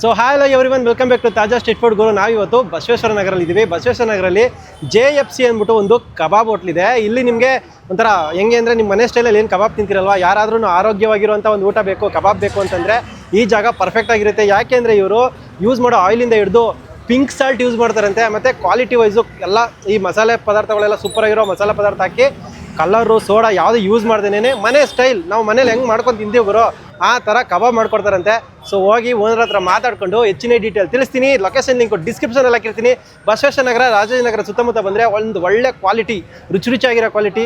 So hi everyone, welcome back to Taaza street food Guru. ನಾವಿವತ್ತು ಬಸವೇಶ್ವರ ನಗರಲ್ಲಿ ಇದ್ದೀವಿ. ಬಸವೇಶ್ವರ ನಗರಲ್ಲಿ JFC ಅಂದ್ಬಿಟ್ಟು ಒಂದು ಕಬಾಬ್ ಹೋಟ್ಲಿದೆ. ಇಲ್ಲಿ ನಿಮಗೆ ಒಂಥರ ಹೆಂಗೆ ಅಂದರೆ ನಿಮ್ಮ ಮನೆ ಸ್ಟೈಲಲ್ಲಿ ಏನು ಕಬಾಬ್ ತಿಂತಿರಲ್ವಾ, ಯಾರಾದ್ರೂ ಆರೋಗ್ಯವಾಗಿರುವಂಥ ಒಂದು ಊಟ ಬೇಕು, ಕಬಾಬ್ ಬೇಕು ಅಂತಂದರೆ ಈ ಜಾಗ ಪರ್ಫೆಕ್ಟ್ ಆಗಿರುತ್ತೆ. ಯಾಕೆ ಅಂದರೆ ಇವರು ಯೂಸ್ ಮಾಡೋ ಆಯಿಲಿಂದ ಹಿಡಿದು ಪಿಂಕ್ ಸಾಲ್ಟ್ ಯೂಸ್ ಮಾಡ್ತಾರಂತೆ. ಮತ್ತು ಕ್ವಾಲಿಟಿ ವೈಸು ಎಲ್ಲ ಈ ಮಸಾಲೆ ಪದಾರ್ಥಗಳೆಲ್ಲ ಸೂಪರಾಗಿರೋ ಮಸಾಲೆ ಪದಾರ್ಥ ಹಾಕಿ ಕಲರು ಸೋಡಾ ಯಾವುದು ಯೂಸ್ ಮಾಡ್ದೇನೆ ಮನೆ ಸ್ಟೈಲ್ ನಾವು ಮನೇಲಿ ಹೆಂಗೆ ಮಾಡ್ಕೊಂಡು ತಿಂತೀವಿ ಗುರು, ಆ ಥರ ಕಬಾಬ್ ಮಾಡ್ಕೊಡ್ತಾರಂತೆ. ಸೊ ಹೋಗಿ ಓನರ್ ಹತ್ರ ಮಾತಾಡ್ಕೊಂಡು ಹೆಚ್ಚಿನ ಡೀಟೇಲ್ ತಿಳಿಸ್ತೀನಿ. ಲೊಕೇಶನ್ ಲಿಂಕ್ ಡಿಸ್ಕ್ರಿಪ್ಷನಲ್ಲಿ ಹಾಕಿರ್ತೀನಿ. ಬಸವೇಶ್ವರ ನಗರ, ರಾಜಾಜಿನಗರ ಸುತ್ತಮುತ್ತ ಬಂದರೆ ಒಂದು ಒಳ್ಳೆ ಕ್ವಾಲಿಟಿ, ರುಚಿಯಾಗಿರೋ ಕ್ವಾಲಿಟಿ,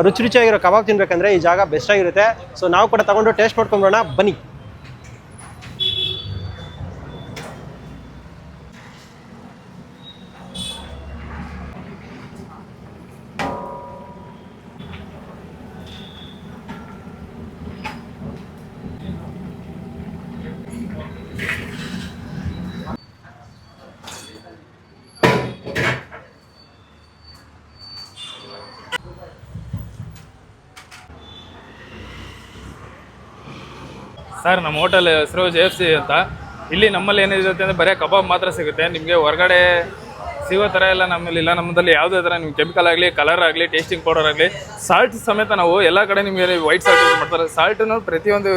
ರುಚಿಯಾಗಿರೋ ಕಬಾಬ್ ತಿನ್ಬೇಕಂದ್ರೆ ಈ ಜಾಗ ಬೆಸ್ಟ್ ಆಗಿರುತ್ತೆ. ಸೊ ನಾವು ಕೂಡ ತಗೊಂಡು ಟೇಸ್ಟ್ ಮಾಡ್ಕೊಂಡ್ಬಿಡೋಣ ಬನ್ನಿ. ಸರ್, ನಮ್ಮ ಹೋಟೆಲ್ ಹೆಸರು JFC ಅಂತ. ಇಲ್ಲಿ ನಮ್ಮಲ್ಲಿ ಏನಿರುತ್ತೆ ಅಂದರೆ ಬರೀ ಕಬಾಬ್ ಮಾತ್ರ ಸಿಗುತ್ತೆ. ನಿಮಗೆ ಹೊರಗಡೆ ಸಿಗೋ ಥರ ಎಲ್ಲ ನಮ್ಮಲ್ಲಿ ಇಲ್ಲ. ನಮ್ಮದಲ್ಲಿ ಯಾವುದೇ ಥರ ನಿಮ್ಗೆ ಕೆಮಿಕಲ್ ಆಗಲಿ, ಕಲರ್ ಆಗಲಿ, ಟೇಸ್ಟಿಂಗ್ ಪೌಡರ್ ಆಗಲಿ, ಸಾಲ್ಟ್ ಸಮೇತ ನಾವು ಎಲ್ಲ ಕಡೆ ನಿಮಗೆ ವೈಟ್ ಸಾಲ್ಟ್ ಯೂಸ್ ಮಾಡ್ತಾರೆ. ಸಾಲ್ಟನ್ನು ಪ್ರತಿಯೊಂದು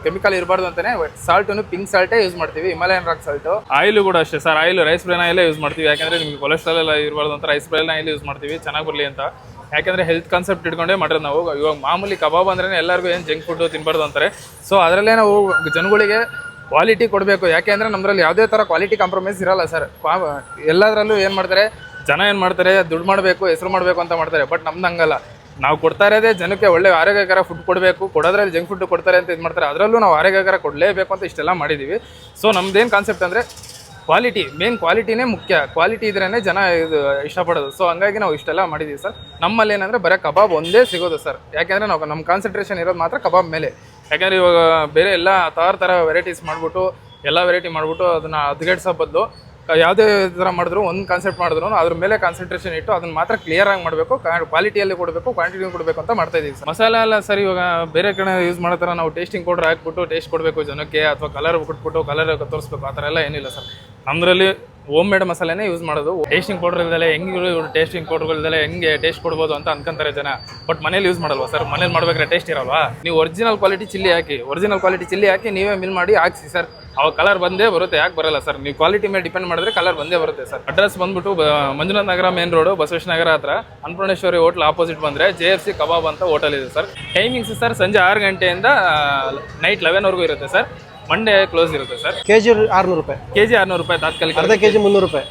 ಕೆಮಿಕಲ್ ಇರಬಾರ್ದು ಅಂತಲೇ ಸಾಲ್ಟನ್ನು ಪಿಂಕ್ ಸಾಲ್ಟೇ ಯೂಸ್ ಮಾಡ್ತೀವಿ, ಹಿಮಾಲಯನ್ ರಾಕ್ ಸಾಲ್ಟು. ಆಯಿಲು ಕೂಡ ಅಷ್ಟೇ ಸರ್, ಆಯಿಲು ರೈಸ್ ಬ್ರೇನ್ ಆಯಿಲೇ ಯೂಸ್ ಮಾಡ್ತೀವಿ. ಯಾಕೆಂದರೆ ನಿಮಗೆ ಕೊಲೆಸ್ಟ್ರಾಲ್ ಎಲ್ಲ ಇರಬಾರ್ದು ಅಂತ ರೈಸ್ ಬ್ರೇನ್ ಆಯಿಲ್ ಯೂಸ್ ಮಾಡ್ತೀವಿ, ಚೆನ್ನಾಗಿ ಬರಲಿ ಅಂತ. ಯಾಕೆಂದರೆ ಹೆಲ್ತ್ ಕಾನ್ಸೆಪ್ಟ್ ಇಟ್ಕೊಂಡೇ ಮಾಡಿರೋದು ನಾವು. ಇವಾಗ ಮಾಮೂಲಿ ಕಬಾಬ್ ಅಂದ್ರೆ ಎಲ್ಲರಿಗೂ ಏನು ಜಂಕ್ ಫುಡ್ಡು ತಿನ್ಬಾರ್ದು ಅಂತಾರೆ. ಸೊ ಅದರಲ್ಲೇ ನಾವು ಜನಗಳಿಗೆ ಕ್ವಾಲಿಟಿ ಕೊಡಬೇಕು. ಯಾಕೆ ಅಂದರೆ ನಮ್ಮದ್ರಲ್ಲಿ ಯಾವುದೇ ಥರ ಕ್ವಾಲಿಟಿ ಕಾಂಪ್ರಮೈಸ್ ಇರಲ್ಲ ಸರ್. ಎಲ್ಲದರಲ್ಲೂ ಏನು ಮಾಡ್ತಾರೆ ಜನ, ಏನು ಮಾಡ್ತಾರೆ ದುಡ್ಡು ಮಾಡಬೇಕು, ಹೆಸರು ಮಾಡಬೇಕು ಅಂತ ಮಾಡ್ತಾರೆ. ಬಟ್ ನಮ್ದು ಹಂಗಲ್ಲ. ನಾವು ಕೊಡ್ತಾ ಇರೋದೇ ಜನಕ್ಕೆ ಒಳ್ಳೆ ಆರೋಗ್ಯಕರ ಫುಡ್ ಕೊಡಬೇಕು. ಕೊಡೋದ್ರಲ್ಲಿ ಜಂಕ್ ಫುಡ್ ಕೊಡ್ತಾರೆ ಅಂತ ಇದು ಮಾಡ್ತಾರೆ, ಅದರಲ್ಲೂ ನಾವು ಆರೋಗ್ಯಕರ ಕೊಡಲೇಬೇಕು ಅಂತ ಇಷ್ಟೆಲ್ಲ ಮಾಡಿದ್ದೀವಿ. ಸೊ ನಮ್ದೇನು ಕಾನ್ಸೆಪ್ಟ್ ಅಂದರೆ ಕ್ವಾಲಿಟಿ, ಮೇನ್ ಕ್ವಾಲಿಟಿನೇ ಮುಖ್ಯ. ಕ್ವಾಲಿಟಿ ಇದ್ರೇ ಜನ ಇದು ಇಷ್ಟಪಡೋದು. ಸೊ ಹಂಗಾಗಿ ನಾವು ಇಷ್ಟೆಲ್ಲ ಮಾಡಿದ್ದೀವಿ ಸರ್. ನಮ್ಮಲ್ಲಿ ಏನಂದರೆ ಬರೀ ಕಬಾಬ್ ಒಂದೇ ಸಿಗೋದು ಸರ್. ಯಾಕೆಂದರೆ ನಾವು ನಮ್ಮ ಕಾನ್ಸಂಟ್ರೇಷನ್ ಇರೋದು ಮಾತ್ರ ಕಬಾಬ್ ಮೇಲೆ. ಯಾಕೆಂದರೆ ಇವಾಗ ಬೇರೆ ಎಲ್ಲ ಥರ ವೆರೈಟೀಸ್ ಮಾಡಿಬಿಟ್ಟು ಎಲ್ಲ ವೆರೈಟಿ ಮಾಡಿಬಿಟ್ಟು ಅದನ್ನು ಹದಗೆಡ್ಸೋ ಬದಲು ಯಾವುದೇ ಥರ ಮಾಡಿದ್ರು, ಒಂದು ಕಾನ್ಸೆಪ್ಟ್ ಮಾಡಿದ್ರು ಅದ್ರ ಮೇಲೆ ಕಾನ್ಸಂಟ್ರೇಷನ್ ಇಟ್ಟು ಅದನ್ನು ಮಾತ್ರ ಕ್ಲಿಯರಾಗಿ ಮಾಡಬೇಕು, ಕ್ವಾಲಿಟಿಯಲ್ಲಿ ಕೊಡಬೇಕು, ಕ್ವಾಂಟಿಟಿ ಕೊಡಬೇಕು ಅಂತ ಮಾಡ್ತಾ ಇದ್ದೀವಿ ಸರ್. ಮಸಾಲೆ ಎಲ್ಲ ಸರ್ ಇವಾಗ ಬೇರೆ ಕಡೆ ಯೂಸ್ ಮಾಡೋ ಥರ ನಾವು ಟೇಸ್ಟಿಂಗ್ ಪೌಡರ್ ಹಾಕ್ಬಿಟ್ಟು ಟೇಸ್ಟ್ ಕೊಡಬೇಕು ಜನಕ್ಕೆ, ಅಥವಾ ಕಲರ್ ಕೊಟ್ಬಿಟ್ಟು ಕಲರ್ ತೋರಿಸ್ಬೇಕು, ಆ ಥರ ಎಲ್ಲ ಏನಿಲ್ಲ ಸರ್. ನಮ್ಮದ್ರಲ್ಲಿ ಹೋಮ್ ಮೇಡ್ ಮಸಾಲೆನೇ ಯೂಸ್ ಮಾಡೋದು. ಟೇಸ್ಟಿಂಗ್ ಪೌಡರ್ ಇಲ್ದಲೆ ಹೆಂಗೆ ಟೇಸ್ಟಿಂಗ್ ಪೌಡರ್ಗಳದೆಲ್ಲ ಹೆಂಗೆ ಟೇಸ್ಟ್ ಕೊಡ್ಬೋದು ಅಂತ ಅನ್ಕೊಂತಾರೆ ಜನ. ಬಟ್ ಮನೇಲಿ ಯೂಸ್ ಮಾಡಲ್ವಾ ಸರ್? ಮನೇಲಿ ಮಾಡ್ಬೇಕಾದ್ರೆ ಟೇಸ್ಟ್ ಇರಲ್ವಾ? ನೀವು ಒರಿಜಿನಲ್ ಕ್ವಾಲಿಟಿ ಚಿಲ್ಲಿ ಹಾಕಿ ನೀವೇ ಮಿಲ್ ಮಾಡಿ ಹಾಕ್ಸಿ ಸರ್, ಅವಾಗ ಕಲರ್ ಬಂದೇ ಬರುತ್ತೆ. ಯಾಕೆ ಬರಲ್ಲ ಸರ್? ನೀವು ಕ್ವಾಲಿಟಿ ಮೇಲೆ ಡಿಪೆಂಡ್ ಮಾಡಿದ್ರೆ ಕಲರ್ ಬಂದೇ ಬರುತ್ತೆ ಸರ್. ಅಡ್ರೆಸ್ ಬಂದ್ಬಿಟ್ಟು ಮಂಜುನಾಥ್ ನಗರ ಮೇನ್ ರೋಡು, ಬಸವೇಶ್ವರ ನಗರ ಹತ್ರ ಅನ್ನಪೂರ್ಣೇಶ್ವರಿ ಹೋಟ್ಲ್ ಆಪೋಸಿಟ್ ಬಂದರೆ JFC ಕಬಾಬ್ ಅಂತ ಹೋಟೆಲ್ ಇದೆ ಸರ್. ಟೈಮಿಂಗ್ಸ್ ಸರ್ ಸಂಜೆ 6 ಗಂಟೆಯಿಂದ ನೈಟ್ 11ವರೆಗೂ ಇರುತ್ತೆ ಸರ್. ಮಂಡೇ ಕ್ಲೋಸ್ ಇರುತ್ತೆ ಸರ್. ಕೆಜಿ 600 ರೂಪಾಯಿ, ಕೆಜಿ 600 ರೂಪಾಯಿ ತಾತ್ಕಾಲಿಕ. ಅರ್ಧ ಕೆಜಿ 300 ರೂಪಾಯಿ,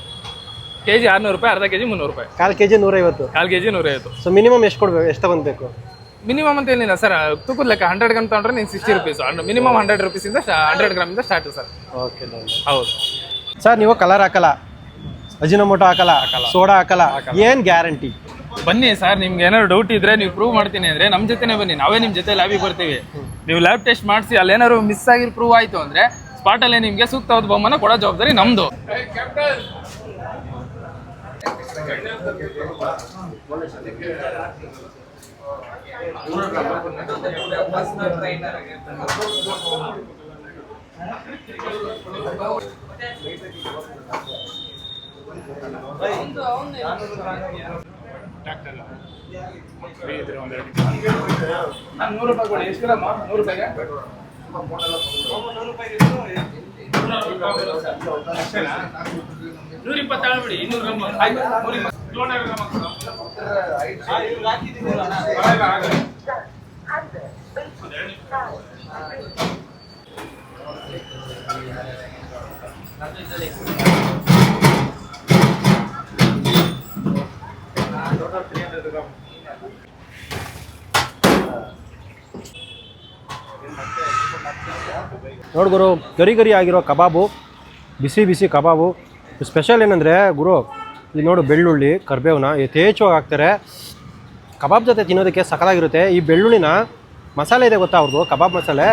ಕೆಜಿ 600 ರೂಪಾಯಿ, ಅರ್ಧ ಕೆಜಿ 300 ರೂಪಾಯಿ, ಕಾಲು ಕೆಜಿ 150, ಕಾಲು ಕೆಜಿ 150. ಸೊ ಮಿನಿಮಮ್ ಎಷ್ಟು ಕೊಡಬೇಕು, ಎಷ್ಟು ತಗೊಬೇಕು? ಮಿನಿಮಮ್ ಅಂತ ಏನಿಲ್ಲ ಸರ್, ತೂಕದ ಲೆಕ್ಕ 100 ಗ್ರಾಮ್ ತಗೊಂಡ್ರೆ ನೀವು 60 ರುಪೀಸ್. ಮಿನಿಮಮ್ 100 ರುಪೀಸಿಂದ 100 ಗ್ರಾಮಿಂದ ಸ್ಟಾರ್ಟು ಸರ್. ಓಕೆ, ಹೌದು ಸರ್. ನೀವು ಕಲರ್ ಹಾಕಲ್ಲ, ಅಜಿನೋಮೋಟೊ ಹಾಕಲ್ಲ, ಸೋಡಾ ಹಾಕಲ್ಲ, ಏನು ಗ್ಯಾರಂಟಿ? ಬನ್ನಿ ಸರ್, ನಿಮ್ಗೆ ಏನಾದ್ರು ಡೌಟ್ ಇದ್ರೆ ನೀವು ಪ್ರೂವ್ ಮಾಡ್ತೀನಿ ಅಂದ್ರೆ ನಮ್ಮ ಜೊತೆನೇ ಬನ್ನಿ, ನಾವೇ ನಿಮ್ಮ ಜೊತೆ ಲ್ಯಾಬಿಗೆ ಬರ್ತೀವಿ. ನೀವು ಲ್ಯಾಬ್ ಟೆಸ್ಟ್ ಮಾಡಿಸಿ ಅಲ್ಲಿ ಏನಾದ್ರು ಮಿಸ್ ಆಗಿ ಪ್ರೂವ್ ಆಯಿತು ಅಂದ್ರೆ ಸ್ಪಾಟಲ್ಲೇ ನಿಮಗೆ ಸೂಕ್ತವಾದ ಬಹುಮಾನ ಕೊಡೋ ಜವಾಬ್ದಾರಿ ನಮ್ಮದು. ನಾನು 100 ರೂಪಾಯಿ ಕೊಡಿ. ಎಷ್ಟು ಗ್ರಾಮ? 100 ರೂಪಾಯಿಗೆ 120 ಬಿಡಿ. 200 ಗ್ರಾಮ್ 120 ನೋಡಿ ಗುರು, ಗರಿ ಆಗಿರೋ ಕಬಾಬು, ಬಿಸಿ ಕಬಾಬು. ಸ್ಪೆಷಲ್ ಏನಂದರೆ ಗುರು, ಇಲ್ಲಿ ನೋಡು ಬೆಳ್ಳುಳ್ಳಿ, ಕರಿಬೇವನ್ನ ಯಥೇಚ್ಛವಾಗಿ ಹಾಕ್ತಾರೆ. ಕಬಾಬ್ ಜೊತೆ ತಿನ್ನೋದಕ್ಕೆ ಸಖತ್ತಾಗಿರುತ್ತೆ. ಈ ಬೆಳ್ಳುಳ್ಳಿನ ಮಸಾಲೆ ಇದೆ ಗೊತ್ತಾ ಅವ್ರದ್ದು, ಕಬಾಬ್ ಮಸಾಲೆ,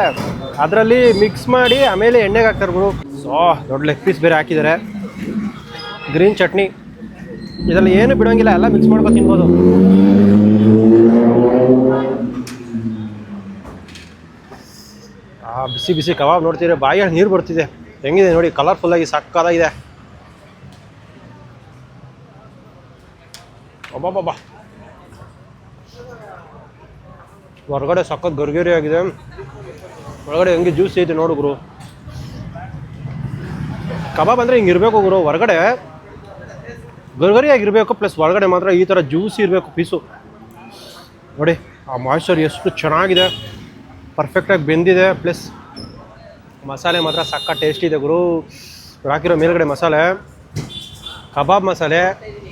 ಅದರಲ್ಲಿ ಮಿಕ್ಸ್ ಮಾಡಿ ಆಮೇಲೆ ಎಣ್ಣೆಗೆ ಹಾಕ್ತಾರೆ ಗುರು. ಸೊ ದೊಡ್ಡ ಲೆಗ್ ಪೀಸ್ ಬೇರೆ ಹಾಕಿದ್ದಾರೆ, ಗ್ರೀನ್ ಚಟ್ನಿ, ಇದರಲ್ಲಿ ಏನು ಬಿಡೋಂಗಿಲ್ಲ, ಎಲ್ಲ ಮಿಕ್ಸ್ ಮಾಡ್ಕೊಂಡು ತಿನ್ಬೋದು. ಬಿಸಿ ಕಬಾಬ್ ನೋಡ್ತಿದ್ರೆ ಬಾಯಲ್ಲಿ ನೀರು ಬರ್ತಿದೆ. ಹೆಂಗಿದೆ ನೋಡಿ, ಕಲರ್ಫುಲ್ಲಾಗಿ ಸಕ್ಕತ್ತಾಗಿದೆ. ಅಬ್ಬಬ್ಬಬ್ಬ, ಹೊರಗಡೆ ಸಖತ್ ಗರ್ಗರಿ ಆಗಿದೆ, ಒಳಗಡೆ ಹೆಂಗೆ ಜ್ಯೂಸಿ ಐತೆ ನೋಡು ಗುರು. ಕಬಾಬ್ ಅಂದರೆ ಹಿಂಗೆ ಇರಬೇಕು ಗುರು, ಹೊರಗಡೆ ಗರ್ಗರಿಯಾಗಿರಬೇಕು, ಪ್ಲಸ್ ಹೊರಗಡೆ ಮಾತ್ರ ಈ ಥರ ಜ್ಯೂಸಿ ಇರಬೇಕು ಪೀಸು. ನೋಡಿ ಆ ಮಾಯ್ಶ್ಚರ್ ಎಷ್ಟು ಚೆನ್ನಾಗಿದೆ, ಪರ್ಫೆಕ್ಟಾಗಿ ಬೆಂದಿದೆ, ಪ್ಲಸ್ ಮಸಾಲೆ ಮಾತ್ರ ಸಕ್ಕ ಟೇಸ್ಟ್ ಇದೆ ಗುರು. ಹಾಕಿರೋ ಮೇಲ್ಗಡೆ ಮಸಾಲೆ, ಕಬಾಬ್ ಮಸಾಲೆ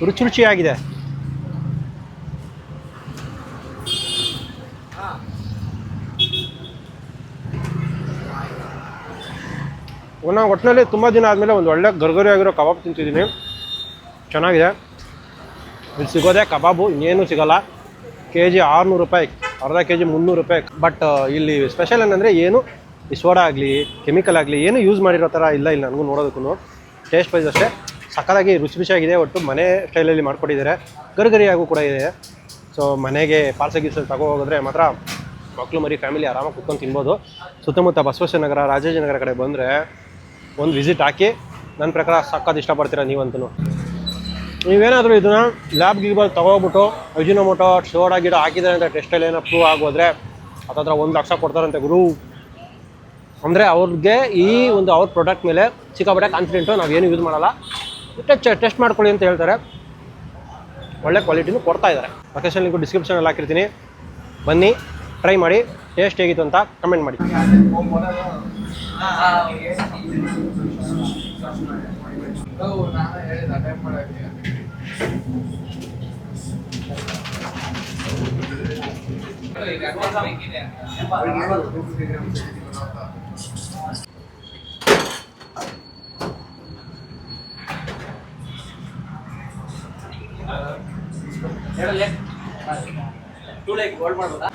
ರುಚಿ ರುಚಿಯಾಗಿದೆ. ನಾನು ಒಟ್ಟಿನಲ್ಲಿ ತುಂಬ ದಿನ ಆದಮೇಲೆ ಒಂದು ಒಳ್ಳೆ ಗರ್ಗರಿ ಆಗಿರೋ ಕಬಾಬ್ ತಿಂತಿದ್ದೀನಿ, ಚೆನ್ನಾಗಿದೆ. ಇಲ್ಲಿ ಸಿಗೋದೆ ಕಬಾಬು, ಇನ್ನೇನು ಸಿಗೋಲ್ಲ. ಕೆಜಿ 600 ರೂಪಾಯಿ, ಅರ್ಧ ಕೆಜಿ 300 ರೂಪಾಯಿ. ಬಟ್ ಇಲ್ಲಿ ಸ್ಪೆಷಲ್ ಏನಂದರೆ ಏನು ಈ ಸೋಡಾ ಆಗಲಿ ಕೆಮಿಕಲ್ ಆಗಲಿ ಏನು ಯೂಸ್ ಮಾಡಿರೋ ಥರ ಇಲ್ಲ ಇಲ್ಲಿ ನನಗೂ ನೋಡೋದಕ್ಕೂ. ಟೇಸ್ಟ್ ವೈಸ್ ಅಷ್ಟೇ ಸಕ್ಕತ್ತಾಗಿ ರುಚಿ ರುಚಿಯಾಗಿದೆ. ಒಟ್ಟು ಮನೆ ಸ್ಟೈಲಲ್ಲಿ ಮಾಡಿಕೊಟ್ಟಿದ್ದಾರೆ, ಗರಿಗರಿಯಾಗೂ ಕೂಡ ಇದೆ. ಸೊ ಮನೆಗೆ ಪಾರ್ಸಲ್ ಗೀಸಲ್ ತಗೋ ಹೋಗಿದ್ರೆ ಮಾತ್ರ ಮಕ್ಕಳು ಮರಿ ಫ್ಯಾಮಿಲಿ ಆರಾಮಾಗಿ ಕುತ್ಕೊಂಡು ತಿನ್ಬೋದು. ಸುತ್ತಮುತ್ತ ಬಸವೇಶ್ವರ ನಗರ, ರಾಜಾಜಿನಗರ ಕಡೆ ಬಂದರೆ ಒಂದು ವಿಸಿಟ್ ಹಾಕಿ. ನನ್ನ ಪ್ರಕಾರ ಸಕ್ಕತ್ತು ಇಷ್ಟಪಡ್ತೀರ ನೀವಂತೂ. ನೀವೇನಾದರೂ ಇದನ್ನು ಲ್ಯಾಬ್ ಗೀಬಲ್ ತೊಗೊಬಿಟ್ಟು ಅಜಿನೋಮೋಟೋ ಸೋಡಾ ಗಿಡ ಹಾಕಿದ್ದಾರೆ ಅಂತ ಟೆಸ್ಟಲ್ಲಿ ಏನೋ ಪ್ರೂವ್ ಆಗೋದ್ರೆ ಹತ್ತತ್ರ 1 ಲಕ್ಷ ಕೊಡ್ತಾರಂತೆ ಗುರು. ಅಂದರೆ ಅವ್ರಿಗೆ ಈ ಒಂದು ಅವ್ರ ಪ್ರಾಡಕ್ಟ್ ಮೇಲೆ ಸಿಕ್ಕಾಪಟ್ಟೆ ಕಾನ್ಫಿಡೆಂಟು, ನಾವೇನು ಯೂಸ್ ಮಾಡಲ್ಲ, ಟೆಸ್ಟ್ ಮಾಡ್ಕೊಳ್ಳಿ ಅಂತ ಹೇಳ್ತಾರೆ. ಒಳ್ಳೆ ಕ್ವಾಲಿಟಿನೂ ಕೊಡ್ತಾ ಇದ್ದಾರೆ. ಲೊಕೇಶನ್ ಲಿಂಕು ಡಿಸ್ಕ್ರಿಪ್ಷನಲ್ಲಿ ಹಾಕಿರ್ತೀನಿ, ಬನ್ನಿ ಟ್ರೈ ಮಾಡಿ, ಟೇಸ್ಟ್ ಹೇಗಿತ್ತು ಅಂತ ಕಮೆಂಟ್ ಮಾಡಿ. ಟೂ ಲೈಕ್ ಗೋಲ್ಡ್ ಮಾಡ್ಬೋದಾ?